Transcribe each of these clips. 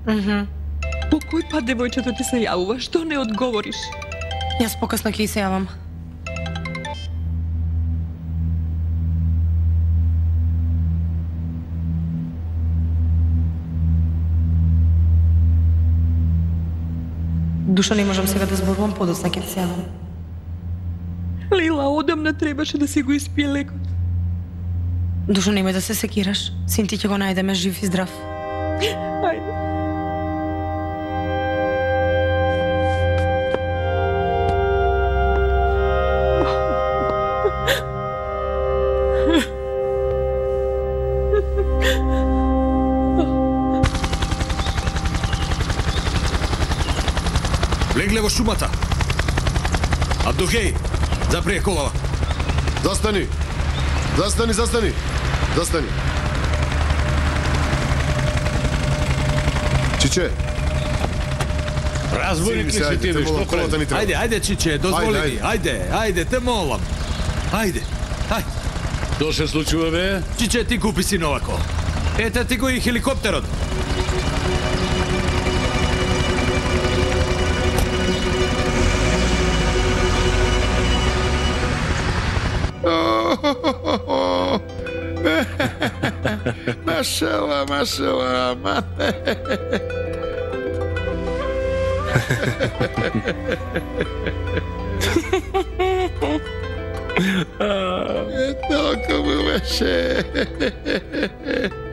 По кој пат девојчето ти се јавува? Што не одговориш? Јас покасно ќе се јавам. Душа, не можам сега да зборувам, подоцна ќе ти се јавам. Лила, одамна требаше да си го испие лекот. Душо, немој да се секираш. Син ти ќе го најдеме жив и здрав. Ајде. Легле во шумата. Абдухеј, заприе колава. Застани! Застани, застани! Застани! Чиче! Разбойник ли си ти, бе, што прави? Ајде, ајде, Чиче, дозволи ми. Ајде, ајде, те молам. Ајде, ајде. Што се случува, бе? Чиче, ти купи си нова кола. Ете ти го и хеликоптерот. Машала, машала, мате. Толку му беше.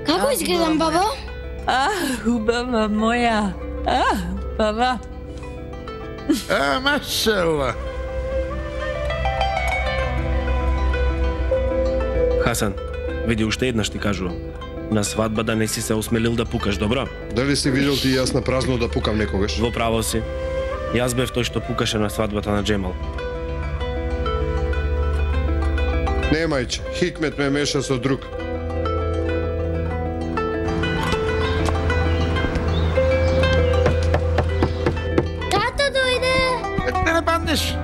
Како изгледам, баба? Убава моја. Баба. Машала. Хасан, види, уште еднаш ти кажувам. На свадба да не си се осмелил да пукаш, добро? Дали си видел ти јас на празно да пукам некогаш? Во право си. Јас бев тој што пукаше на свадбата на Джемал. Немајче, Хикмет ме меша со друг. Тата дојде! Не ме бандиш!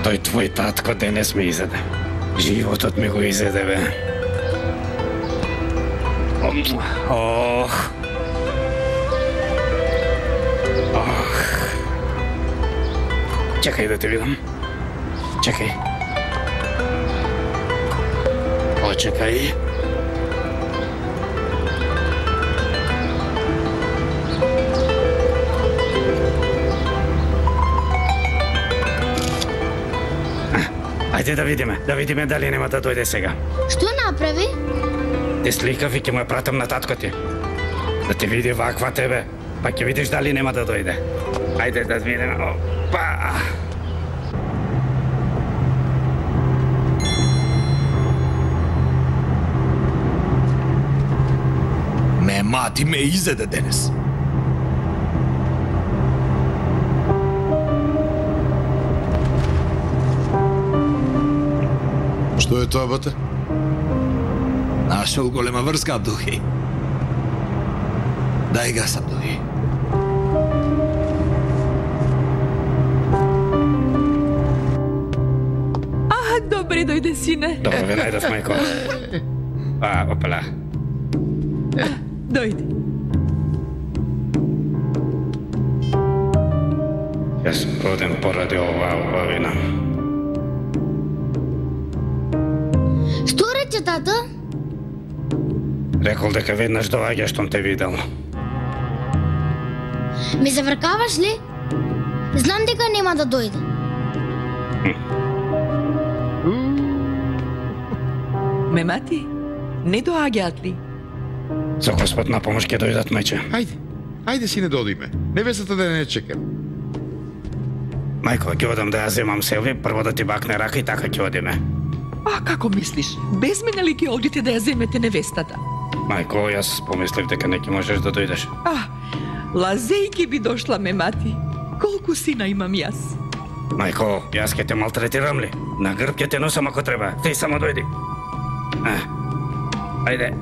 Тој твој татко денес ме изеде. Животот ми го изеде, бе. Ох. Ох. Чекај да те видам. Чекај. Почекај. Ајде да видиме дали нема да дојде сега. Што направи? Те сликав и ќе му ја пратам на татко ти. Да те види ваква тебе, па ќе видиш дали нема да дојде. Ајде да видиме. Опа! Мати ме изеде денес. Што е тоа, бате? Нашол голема врска, Абдухи. Дај гас, Абдухи. Добре дојде, сине. Добро ве најдов, мајко. Опала. Дојде. Јас роден поради оваа убавина. Што рече тата? Рекол дека веднаш доаѓа штом те видел. Ме завркаваш ли? Знам дека нема да дојде. Мемати, не доаѓаат ли? За Господ на помош ќе дојдат, мајче. Ајде си не додиме. Невестата да не чекам. Мајко, ќе одам да ја земам Селви, прво да ти бакне рака и така ќе одиме. Како мислиш? Без мене ли ќе одите да ја земете невестата? Мајко, јас помислив дека не ќе можеш да дојдеш. Лазејки би дошла, Мемати. Колку сина имам јас? Мајко, јас ќе те малтретирам ли? На грб ќе те носам ако треба. Ти само дојди. Ајде.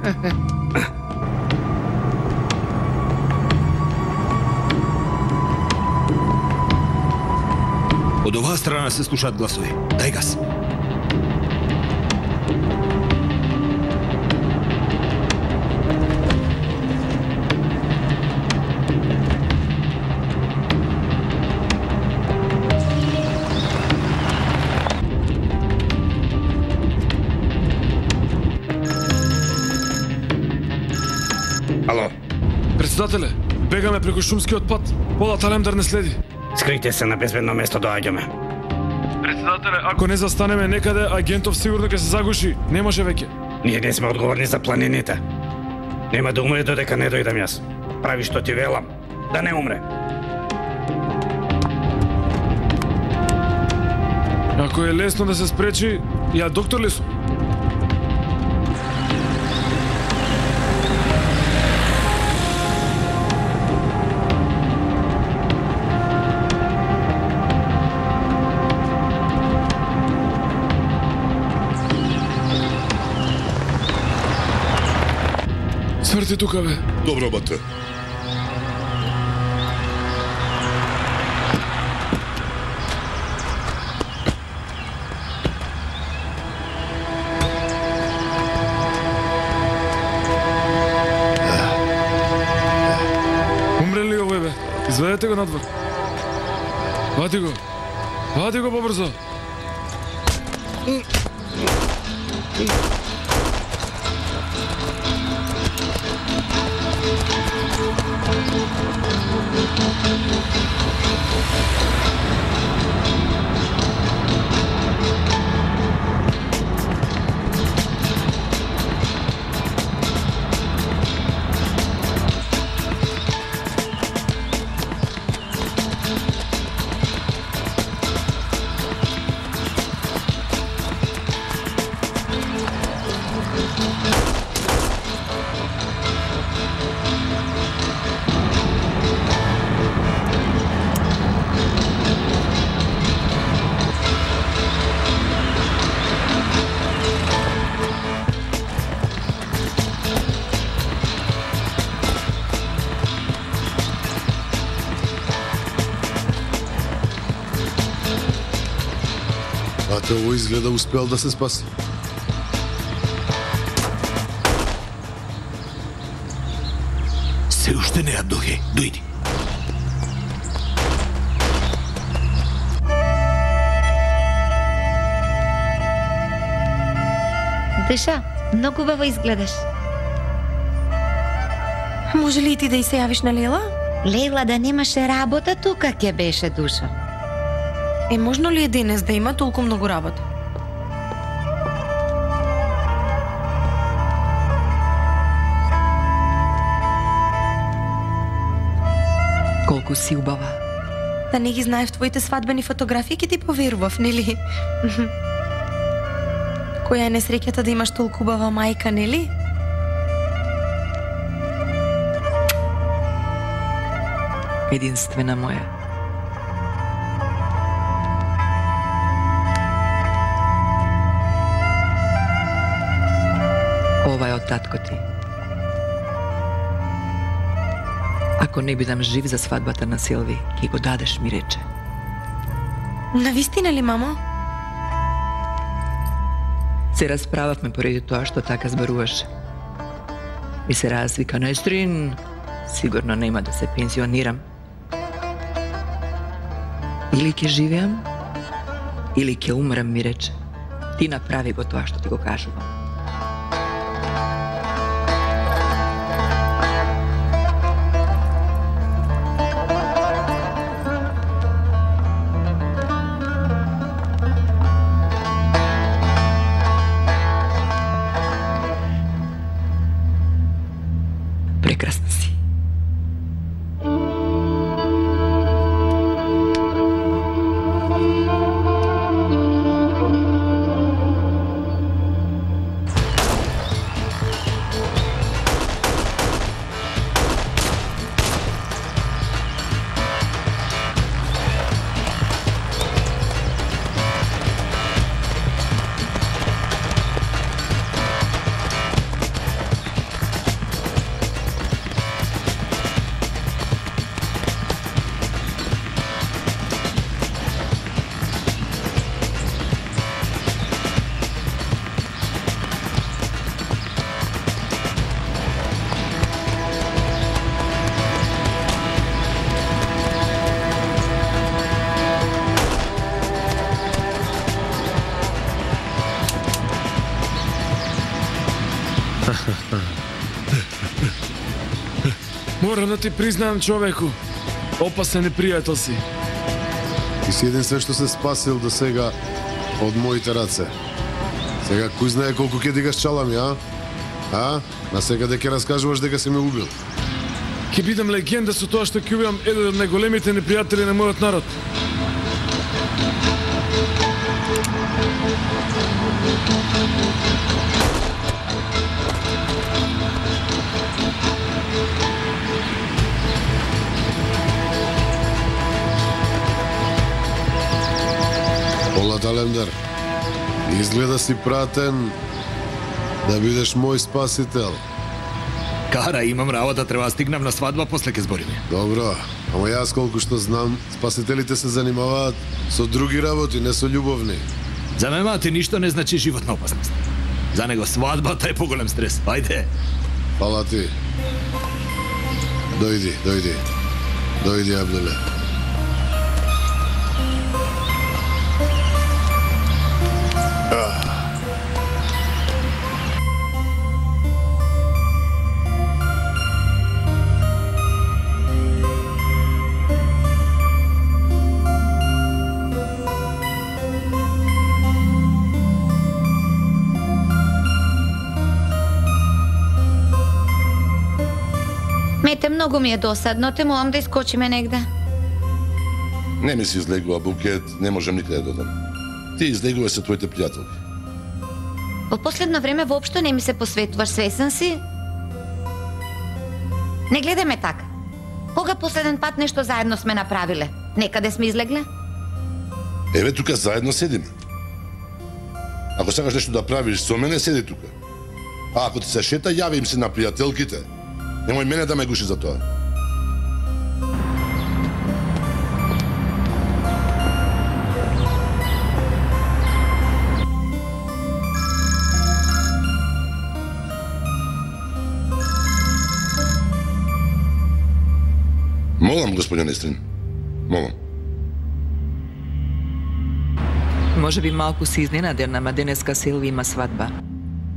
Од оваа страна се слушаат гласови. Дај газ. Ало, Председателе, бегаме преку шумскиот пат. Пола Талемдар не следи. скрите се на безбедно место, доаѓаме. Председателе, ако не застанеме некаде, агентов сигурно ќе се загуши. Не може веќе. Ние не сме одговорни за планините. Нема да умре додека не дојдам јас. Прави што ти велам, да не умре. Ако е лесно да се спречи, ја доктор ли сум? Сврти тука, бе. Добро, бате. Умре ли овој, бе? Изведете го надвор. Вади го. Вади го побрзо. Бате, ово изгледа успел да се спаси. Се уште не ја дојде. Дојди. Деша, многу убаво изгледаш. Може ли и ти да и се јавиш на Лела? Лейла да немаше работа, тука ќе беше, Душо. Можно ли е денес да има толку многу работа? Колку си убава. Да не ги знаев твоите свадбени фотографии, ќе ти поверував, нели? Која е несреќата да имаш толку убава мајка, нели? Единствена моја. Ова е од татко ти. Ако не бидам жив за свадбата на Силви, ќе го дадеш, ми рече. Навистина ли, мамо? Се расправавме поради тоа што така зборуваше. И се развика Нестрин, сигурно нема да се пензионирам. Или ќе живеам, или ќе умрам, ми рече. Ти направи го тоа што ти го кажувам. Прекрасна си. Морам да ти признаам, човеку. Опасен непријател си. Ти си единствен што се спасил до сега од моите раце. Сега кој знае колку ќе дигаш чалами, а? А? На секаде ќе раскажуваш дека си ме убил. Ќе бидам легенда со тоа што ќе убивам еден од најголемите непријатели на мојот народ. Полат Алемдар, изгледа си пратен да бидеш мој спасител. Кара, имам работа, треба да стигнам на свадба, после ке збориме. Добро, ама јас колку што знам, спасителите се занимаваат со други работи, не со љубовни. За ме мати ништо не значи животна опасност. За него свадбата е поголем стрес. Ајде. Фала ти. Дојди, дојди. Дојди, Абдуле. Мете, многу ми е досадно, те молам да искочиме негде. Не ми си излегува, Букет, не можам никаде да додам. Ти излегува со твоите пријателки. Во последно време воопшто не ми се посветуваш, свесен си? Не гледај ме така. Кога последен пат нешто заедно сме направиле? Некаде сме излегле? Еве тука заедно седиме. Ако сакаш нешто да правиш со мене, седи тука. А ако ти се шета, јави им се на пријателките. Немој мене да ме гуши за тоа. Молам, господин Естрин. Молам. Може би малку си изненаден, ама денеска Селви има свадба.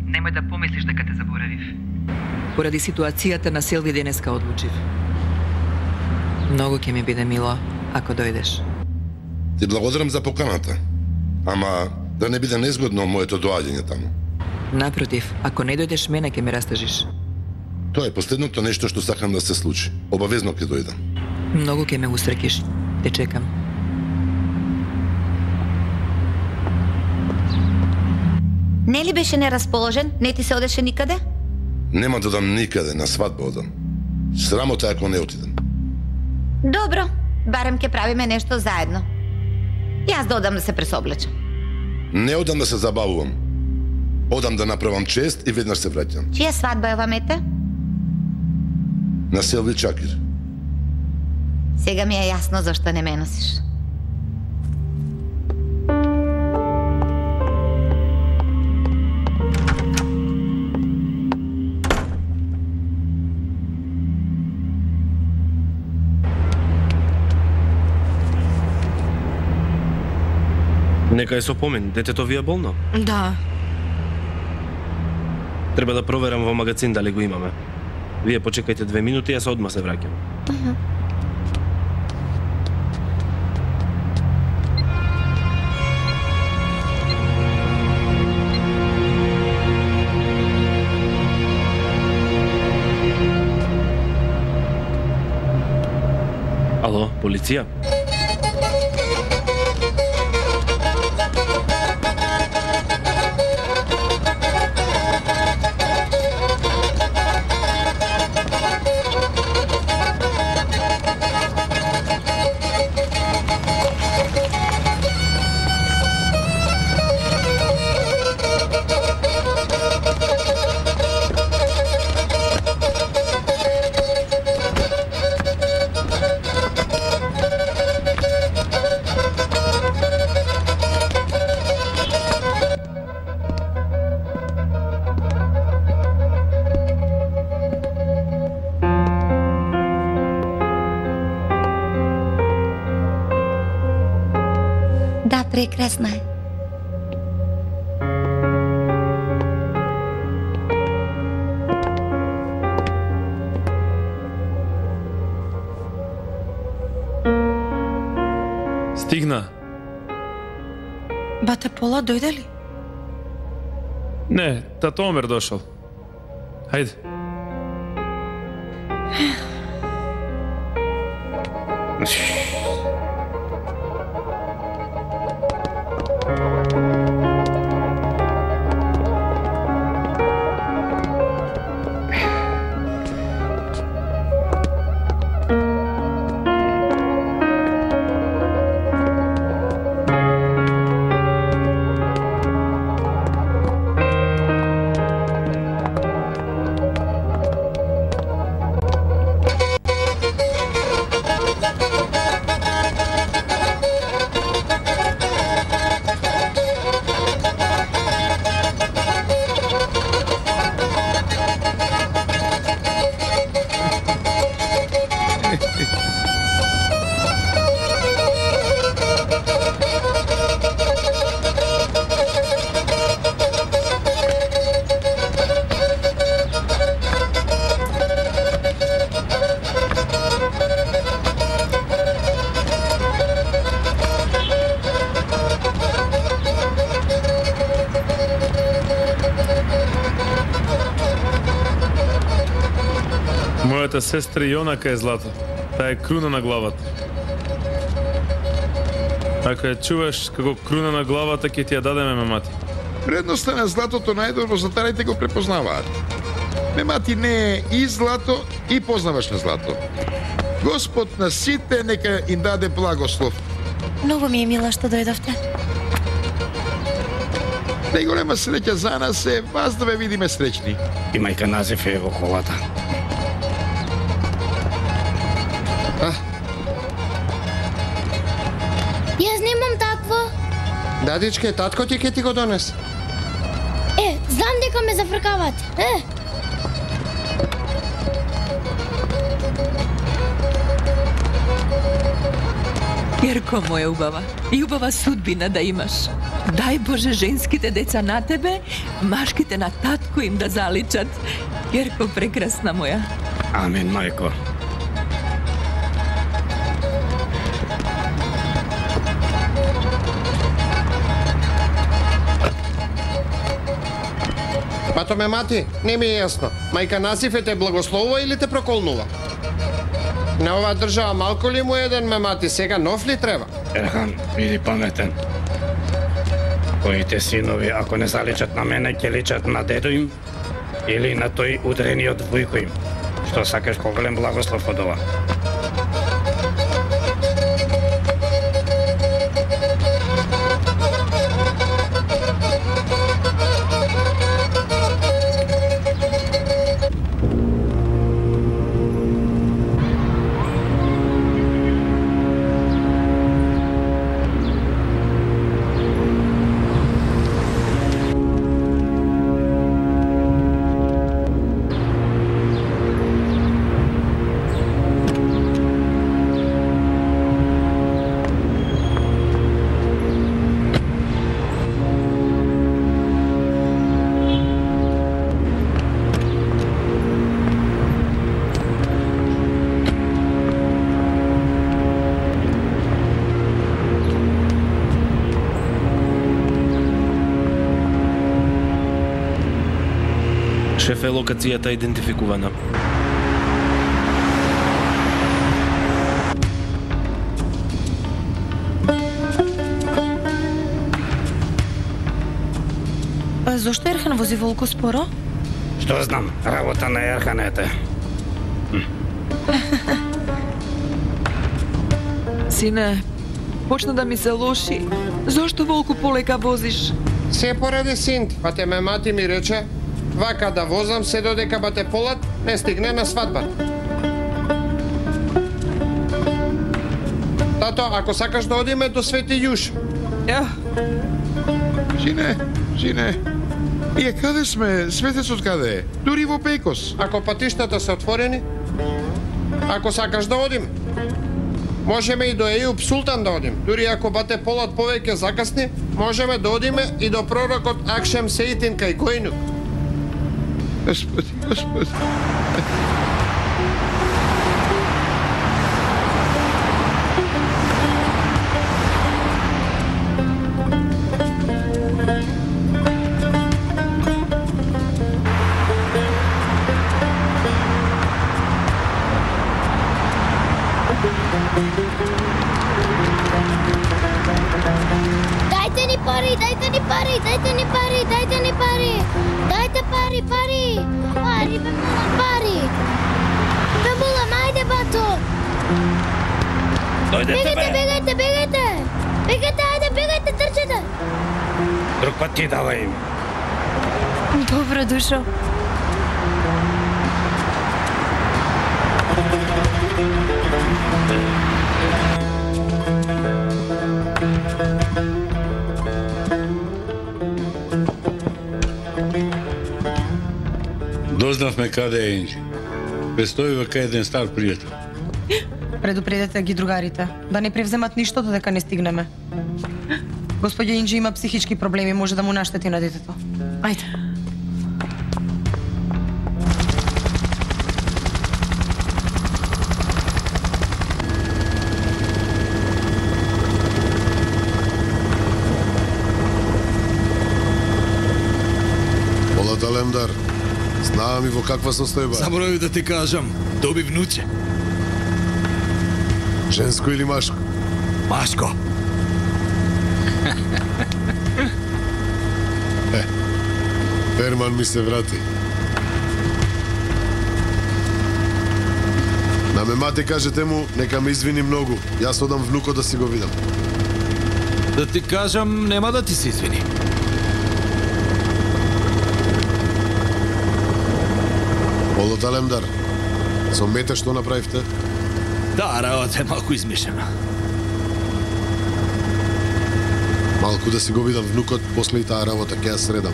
Немој да помислиш дека те заборавив. Поради ситуацијата на Селви денеска одлучив. Многу ќе ми биде мило ако дојдеш. Ти благодарам за поканата. Ама да не биде незгодно моето доаѓање таму. Напротив, ако не дојдеш мене ќе ме растажиш. Тоа е последното нешто што сакам да се случи. Обавезно ќе дојдам. Многу ќе ме усрекиш. Те чекам. Не ли беше нерасположен? Не ти се одеше никаде? Нема да одам никаде, на свадба одам. Срамота ако не отидам. Добро, барем ќе правиме нешто заедно. Јас да одам да се пресоблечам. Не одам да се забавувам. Одам да направам чест и веднаш се враќам. Чија свадба е ова, Мете? На Селви Чакир. Сега ми е јасно зашто не ме носиш. Нека е со помен, детето ви е болно? Да. Треба да проверам во магазин дали го имаме. Вие почекајте 2 минути, јас одма се враќам. Ало, полиција? Да, прекрасна е. Бате Пола дојде ли? Не, тато Омер дошол. Хајде. Мојата сестра Јонака е злато. Таа е круна на главата. Ако ја чуваш како круна на главата, ќе ти ја дадеме, мемати. Вредноста на златото најдобро златарите го препознаваат. Мемати не е и злато и познаваш на злато. Господ на сите нека им даде благослов. Многу ми е мила што дојдовте. Најголема среќа за нас е вас да ве видиме среќни. И мајка Назиф е во колата. Јас немам такво. Дадичке, татко ти ке ти го донесе. Знам дека ме зафркавате. Јерко, моја убава, и убава судбина да имаш. Дај Боже женските деца на тебе, машките на татко им да заличат. Јерко, прекрасна моја. Амин, мајко. Пато мемати, не ми е јасно. Мајка Насифе те благословува или те проколнува? На оваа држава малку ли му еден мемати, сега нов ли треба? Ерхан, биди паметен. Твоите синови, ако не заличат на мене, ќе личат на дедо им или на тој удрениот вујко им. Што сакаш поголем благослов од ова? Шефе, локацијата е идентификувана. Зошто Ерхан вози волку споро? Што знам, работа на Ерханете. Сине, почна да ми се лоши. Зошто волку полека возиш? Се поради синт, па те мемати ми рече, вака да возам се додека бате Полат не стигне на свадба. Тато, ако сакаш да одиме до Свети Јуш. Сине, ние каде сме? Светецот каде е? Дури во Пекос. Ако патиштата се отворени, ако сакаш да одиме, можеме и до Ејуб Султан да одим. Дури ако бате Полат повеќе закасни, можеме да одиме и до пророкот Акшем Сеитин кај Којнук. Господи. пари, дайте ни пари, дайте ни пари, дайте ни пари. Дайте пари, пари. Пари, бе молам, пари. Бе молам, ајде бато. Дојдете, бе. Бегайте, бегайте. Бегайте, ајде, бегайте, трчете. Друг пат ти давај им. Добро, Душо. Дознавме каде е Инџи. Престојува кај еден стар пријател. Предупредете ги другарите, да не превземат ништо додека не стигнеме. Господја Инџи има психички проблеми, може да му наштети на детето. Ајде. Полат Алемдар, знаам и во каква состојба. Заборави да ти кажам, доби внуче. Женско или машко? Машко. Ферман ми се врати. На мемате кажете му, нека ме извини многу. Јас одам внукот да си го видам. Да ти кажам, нема да ти се извини. Полот Алемдар, со мета што направивте? Да, работа е малку измишена. Малку да си го видам внукот, после и таа работа, ќе ја средам.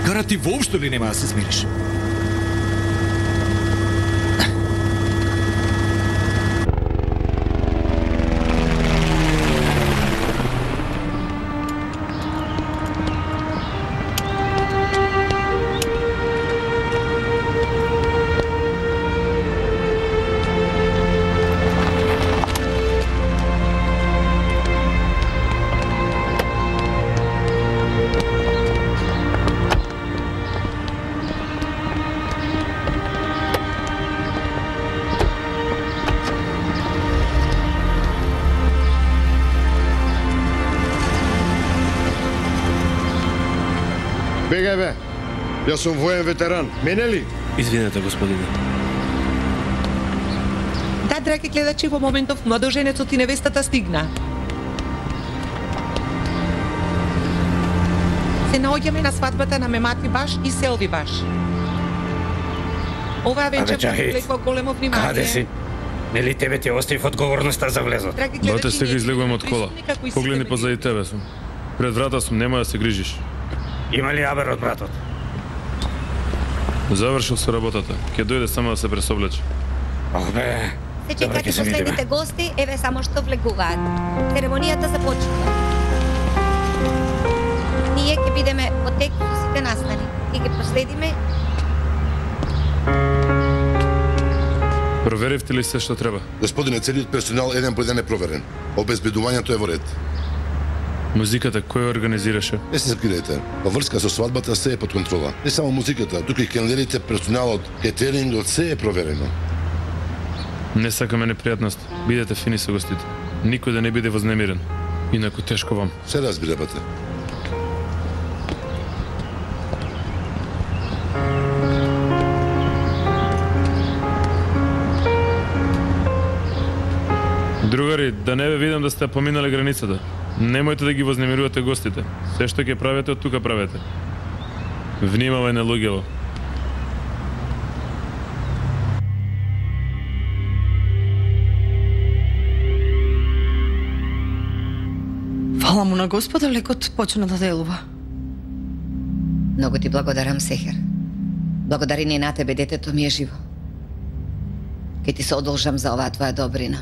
Кара ти воопшто ли нема да се смириш? Бегај бе, јас сум воен ветеран, мене ли? Извинете, господине. Да, драги гледачи, во моментов младоженецот и невестата стигна. Се наоѓаме на свадбата на Мемати Баш и Селви Баш. Оваа вечер привлекува големо внимание. Каде си? Нели тебе ти оставив одговорноста за влезот? Бате, сега излегувам од кола. Погледни позади тебе сум. Пред врата сум, нема да се грижиш. Има ли абер од братот? Завршил со работата. Ќе дојде само да се пресоблече. Бе. Се чекате последните гости, еве само што влегуваат. Церемонијата започнува. Ние ќе бидеме од тек со сите настани и ќе последиме. Проверивте ли се што треба? Господине, целиот персонал еден по еден е проверен. Обезбедувањето е во ред. Музиката кој организираше? Не се закидете. Во врска со свадбата се е под контрола. Не само музиката, туку и кенлерите, персоналот, кетерингот, се е проверено. Не сакаме непријатност. Бидете фини со гостите. Никој да не биде вознемирен. Инаку тешко вам. Се разбира, бате. Другари, да не ве видам да сте поминале границата. Немојте да ги вознемирувате гостите. Се што ќе правите, од тука правете. Внимавај на луѓето. Фала му на Господа, лекот почна да делува. Многу ти благодарам, Сехер. Благодарение на тебе, детето ми е живо. Ке ти се одолжам за оваа твоја добрина.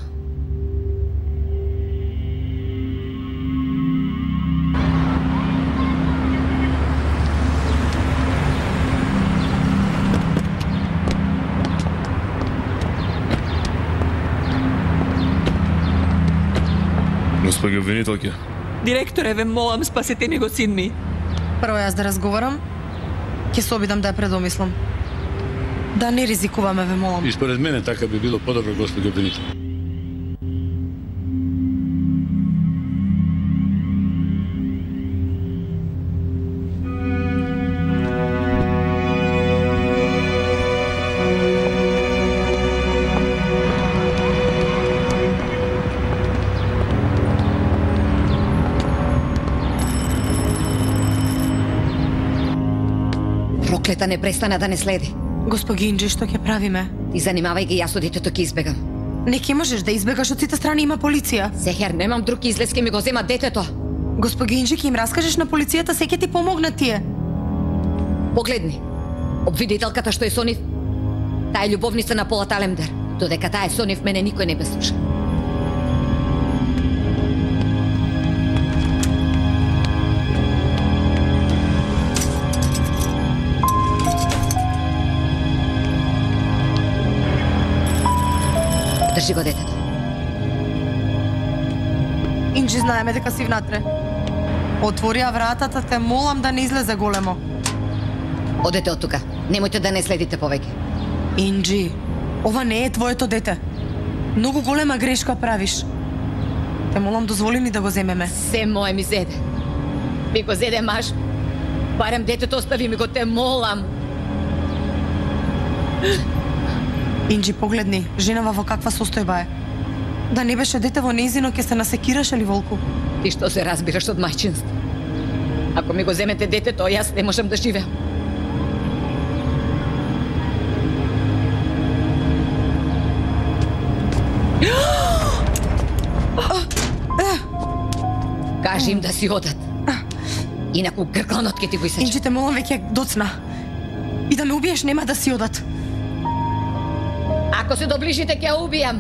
Господи обвинителке. Директоре, ве молам, спасете ми го син ми. Прво јас да разговарам, ќе се обидам да ја предомислам. Да не ризикуваме, ве молам. И според мене така би било подобро, господи обвинител. проклета не престана да не следи. Госпожи Инджи, што ќе правиме? И занимавај ги, јас од детето ќе избегам. Не ќе можеш да избегаш, од сите страни има полиција. Сехер, немам друг излез, ке ми го земат детето. Госпожи Инджи, ќе им раскажеш на полицијата, се ќе ти помогнат тие. Погледни. Обвинителката што е со нив, таа е љубовница на Полат Алемдер. Додека таа е со нив, мене никој не ме слуша. Држи го детето. Инджи, знаеме дека си внатре. Отвори ја вратата, те молам да не излезе големо. Одете од тука. Немојте да не следите повеќе. Инджи, ова не е твоето дете. Многу голема грешка правиш. Те молам, дозволи ни да го земеме. Се мое ми зеде. Ми го зеде маж. Барем детето остави ми го, те молам. Инджи, погледни, женава во каква состојба е. Да не беше дете во нејзино, ќе се насекираше ли волку? Ти што се разбираш од мајчинство? Ако ми го земете детето, јас не можам да живеам. Кажи им да си одат. Инаку гркланот ќе ти го исече. Инджи, те молам, веќе доцна. И да ме убиеш, нема да си одат. Ако се доближите, ќе ја убијам.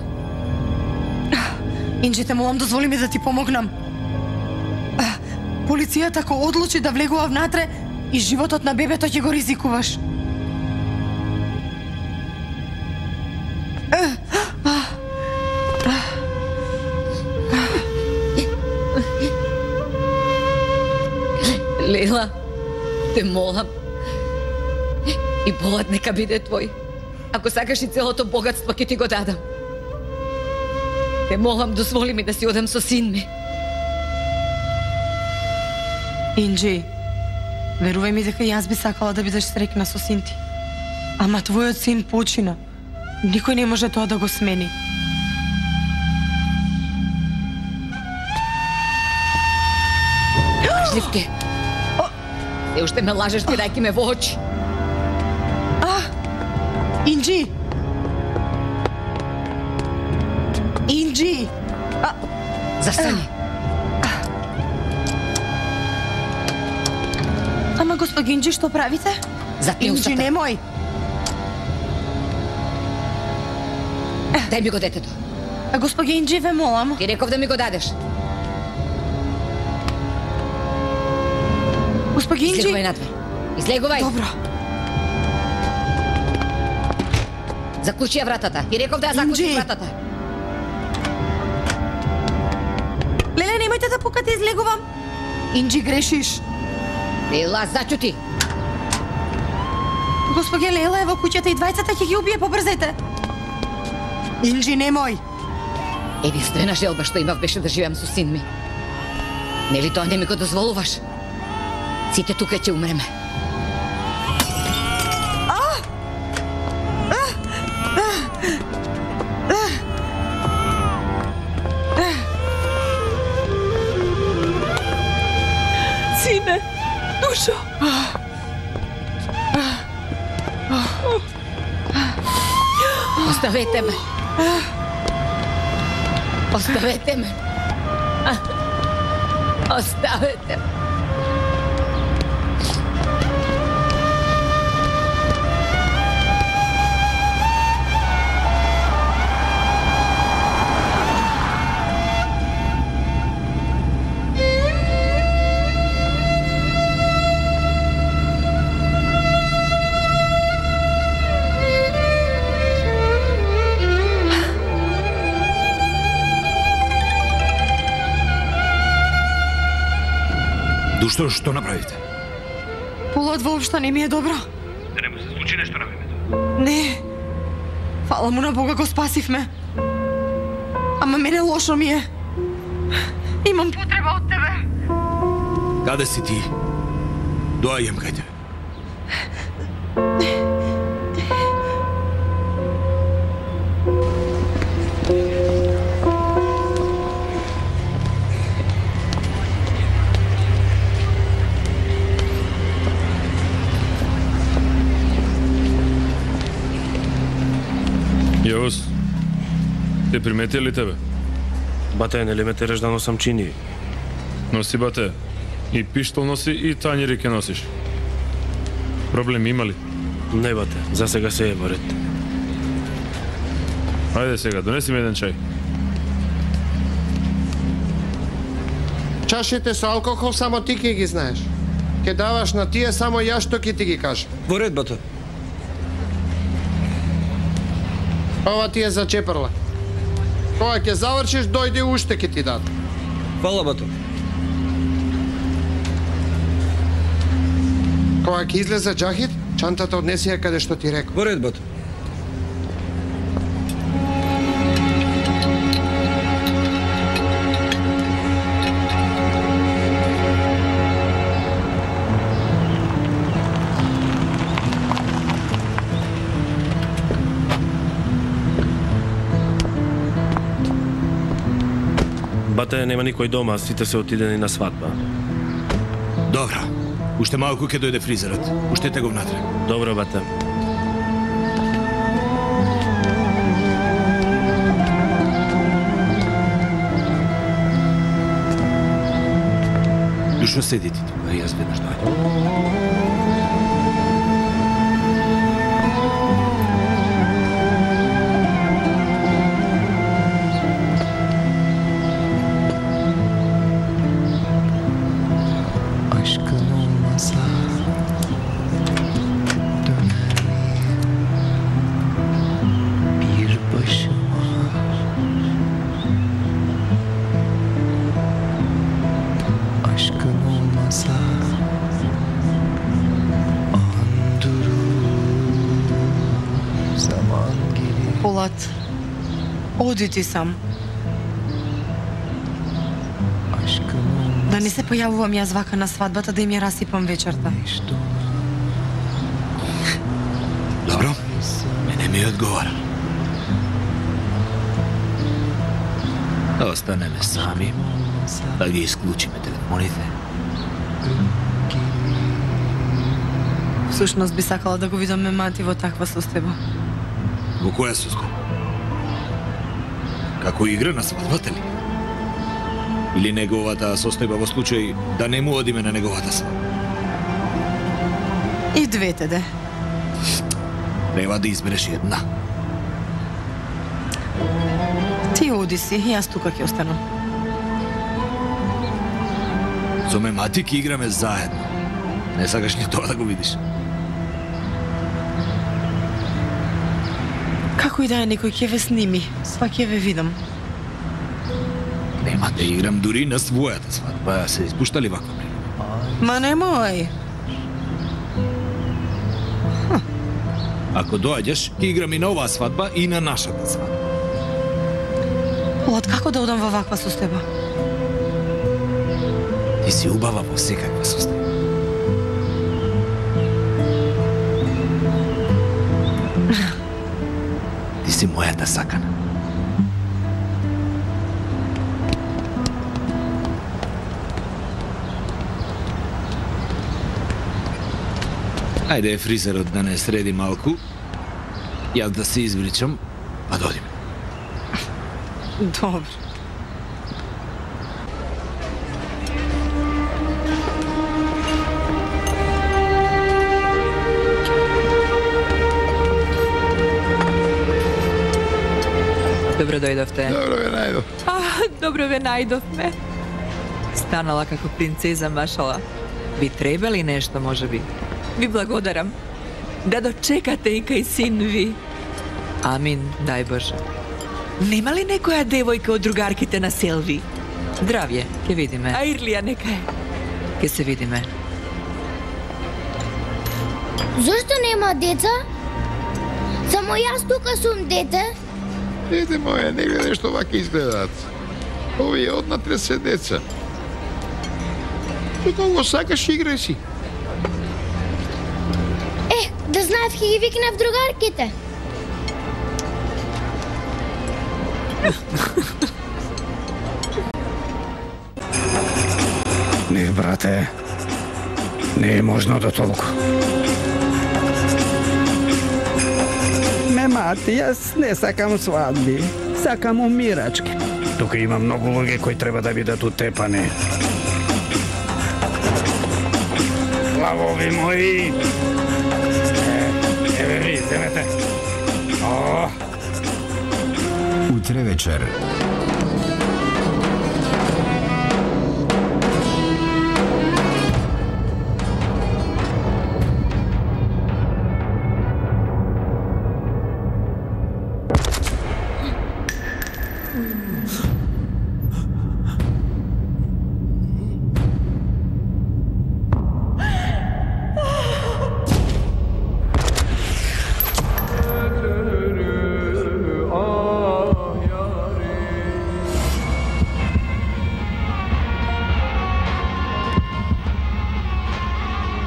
Инджи, те молам, дозволи ми да ти помогнам. Полицијата ако одлучи да влегува внатре, и животот на бебето ќе го ризикуваш. Лела, те молам. И Полат нека биде твој. Ако сакаш и целото богатство ќе ти го дадам. Те молам, дозволи ми да си одам со син ми. Инджи, верувај ми дека јас би сакала да бидеш среќна со син ти. Ама твојот син почина. Никој не може тоа да го смени. Лажливке. Се уште ме лажеш, гледајќи ме во очи. Инджи! Инджи! Застани. Ама, госпожи Инджи, што правите? Затни устата. Инджи, немој! Дај ми го детето. Госпожи Инджи, ве молам. Ти реков да ми го дадеш. Госпожи Инджи... Излегувај надвор. Излегувај. Добро. Заклучи ја вратата. Ти реков да ја заклучи вратата. Леле, немојте да пукате, излегувам. Инджи, грешиш. Лела, зачути. Госпожа Лела е во куќата и двајцата ќе ги убие, побрзете. Инджи, немој. Единствена желба што имав беше да живеам со син ми. Нели тоа не ми го дозволуваш? Сите тука ќе умреме. Сине, душо. Оставете ме. Оставете ме. Оставете ме. Што направите? Полот воопшто не ми е добро. Да не му се случи нешто на времето? Не. Фала му на Бога, го спасивме. Ама мене лошо ми е. Имам потреба од тебе. Каде си ти? Доаѓам кај тебе. Те приметија ли тебе? Бате, нели ме тереш да носам чини? Носи, бате. И пиштол носи, и тањери ке носиш. Проблем има ли? Не, бате, за сега се е во ред. Ајде сега, донеси ми еден чај. Чашите со алкохол само ти ке ги знаеш. Ке даваш на тие само ја што ке ти ги кажам. Во ред, бате. Ова ти е за чепрла. Кога ќе завршиш, дојди уште ке ти дадам. Фала, бате. Кога ќе излезе Џахид, чантата однеси ја каде што ти реков. Во ред, бате. Бате, нема никој дома, сите се отидени на свадба. Добро. Уште малку ќе дојде фризерот. Уштете го внатре. Добро, бате. Душо седи ти тука, јас веднаш дојдам. Полат, оди ти сам. Да не се појавувам јас вака на свадбата да им ја расипам вечерта. Добро, мене ми одговара. Останеме сами, да ги исклучиме телефоните. Всушност би сакала да го видам Мемати во таква состојба. Во која состојба? Како игра на свадбата ли? Или неговата состојба во случај да не му одиме на неговата свадба? И двете, де. Треба да избереш една. Ти оди си, јас тука ќе останам. Со Мемати ќе играме заедно. Не сакаш ни тоа да го видиш? Како и да е некој ќе ве сними, сва ќе ве видам. Нема да играм дури на својата свадба, се испуштали ваква прилика. Ма немој. Ако доаѓаш, ќе играм и на оваа свадба и на нашата свадба. Полат, како да одам во ваква состојба? Ти си убава во секаква состојба. Ти си мојата сакана. Ајде фризерот да не среди малку, јас да се извличам, па да одиме. Добро. Добро дојдовте. Добро ве најдов. Добро ве најдовме. Станала како принцеза машала. Би требали нешто, може би. Ви благодарам. Да дочекате и кај син ви. Амин, дај Боже. Нема ли некоја девојка од другарките на Селви? Здравје, ќе видиме. А Ирлија нека е. Ќе се видиме. Зошто нема деца? Само јас тука сум дете. Дете моје, не гледај што вака изгледаат. Овие однатре се деца. Тука го сакаш, играј си. Да знаев ќе ги викнев другарките. Не, брате. Не е можно до толку. Мемати, јас не сакам свадби. Сакам умирачки. Тука има многу луѓе кои треба да бидат утепани. Лавови мои! Еве ви, земете. Утре вечер.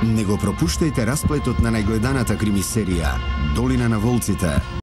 Не го пропуштајте расплетот на најгледаната кримисерија Долина на волците.